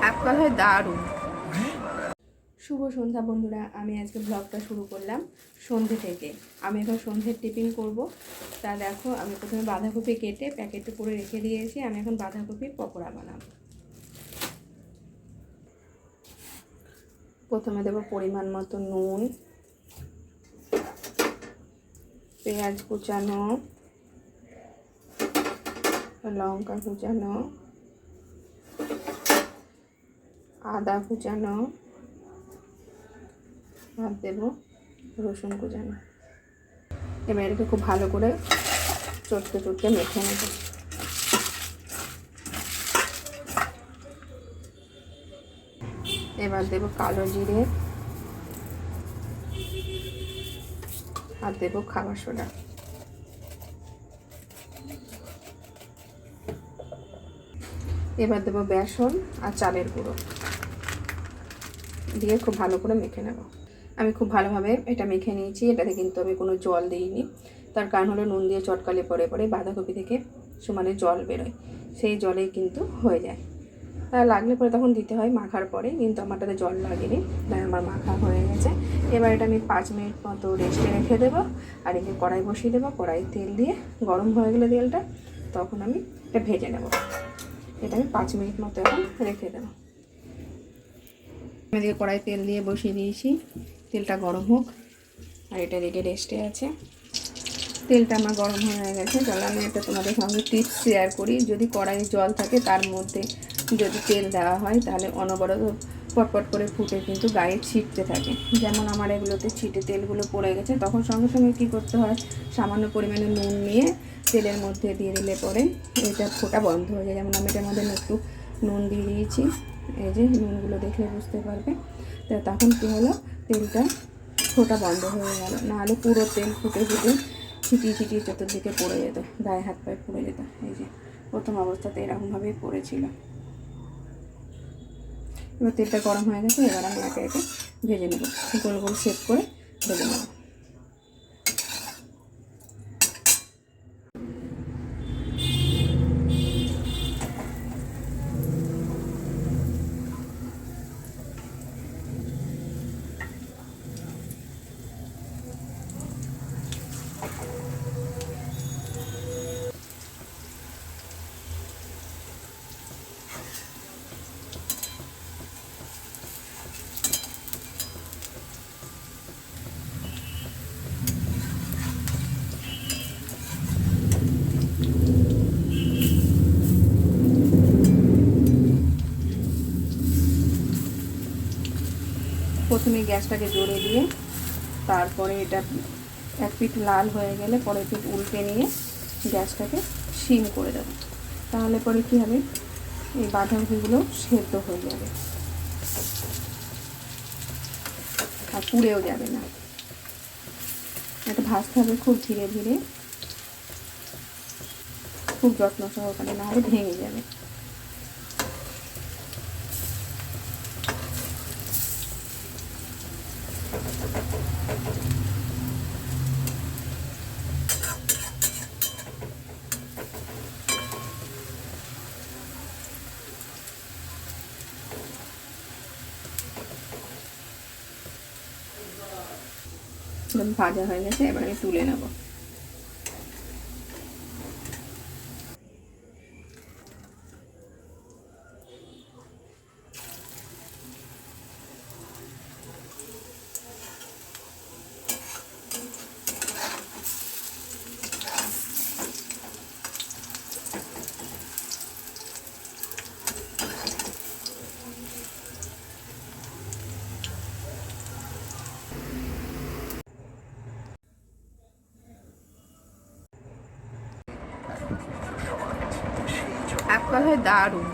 এক কথায় দারুণ। শুভ সন্ধ্যা বন্ধুরা, আমি আজকে ব্লগটা শুরু করলাম সন্ধে থেকে। আমি এখন সন্ধ্যের টিফিন করব। তা দেখো, আমি প্রথমে বাঁধাকপি কেটে প্যাকেটে করে রেখে দিয়েছি। আমি এখন বাঁধাকপির পকোড়া বানাবো। প্রথমে দেবো পরিমাণ মতো নুন, পেঁয়াজ কুচানো, লঙ্কা কুচানো, আদা কুচানো, আর দেবো রসুন কুচানো। এবার এটাকে খুব ভালো করে চটকে চটকে মেখে নেব। এবার দেবো কালো জিরে আর দেবো খাবার সোডা। এবার দেবো বেসন আর চালের গুঁড়ো দিয়ে খুব ভালো করে মেখে নেব। আমি খুব ভালোভাবে এটা মেখে নিয়েছি। এটাতে কিন্তু আমি কোনো জল দিইনি। তার কারণ হলো নুন দিয়ে চটকালে পরে পরে বাঁধাকপি থেকে সমানে জল বেরোয়, সেই জলেই কিন্তু হয়ে যায়। তা লাগলে পরে তখন দিতে হয় মাখার পরে, কিন্তু আমারটাতে জল লাগেনি, তাই আমার মাখা হয়ে গেছে। এবার এটা আমি 5 মিনিট মতো রেস্টে রেখে দেবো। আর একে কড়াই বসিয়ে দেবো। কড়াই তেল দিয়ে গরম হয়ে গেলে তেলটা, তখন আমি এটা ভেজে নেব। এটা আমি 5 মিনিট মতো এখন রেখে দেবো। আমি এদিকে কড়াই তেল দিয়ে বসিয়ে দিয়েছি। তেলটা গরম হোক। আর এটা দিকে রেস্টে আছে। তেলটা আমার গরম হয়ে গেছে। চলো আমি একটা তোমাদের সঙ্গে টিপস শেয়ার করি। যদি কড়াইয়ে জল থাকে তার মধ্যে যদি তেল দেওয়া হয়, তাহলে অনবরত পটপট করে ফুটে কিন্তু গায়ে ছিটতে থাকে। যেমন আমার এগুলোতে ছিটে তেলগুলো পড়ে গেছে, তখন সঙ্গে সঙ্গে কী করতে হয়, সামান্য পরিমাণে নুন নিয়ে তেলের মধ্যে দিয়ে দিলে পরে এটা ফোটা বন্ধ হয়ে যায়। যেমন আমি এটার মধ্যে একটু নুন দিয়ে দিয়েছি, এই যে নুনগুলো দেখলে বুঝতে পারবে। তো তখন কী হলো, তেলটা ফোটা বন্ধ হয়ে গেল। নাহলে পুরো তেল ফুটে ফুটে ছিটিয়ে ছিটিয়ে চতুর্দিকে পড়ে যেত, গায়ে হাত পায়ে পড়ে যেত। এই যে প্রথম অবস্থাতে এরকমভাবেই পড়েছিল। এবার তেলটা গরম হয়ে গেছে। এবার আমি একে একে ভেজে নেব, গোল গোল শেপ করে ভেজে নেব। প্রথমে গ্যাসটাকে জোরে দিয়ে তারপরে এটা এক পিঠ লাল হয়ে গেলে পরের পিঠ উল্টে নিয়ে গ্যাসটাকে সিম করে দেবো। তাহলে পরে কী হবে, এই বাঁধাকপিগুলো সেদ্ধ হয়ে যাবে আর পুড়েও যাবে না। এটা ভাজতে হবে খুব ধীরে ধীরে, খুব যত্ন সহকারে, না হলে ভেঙে যাবে। ভাজা হয়ে গেছে, এবার আমি তুলে নেব। এক কথায় দারুণ।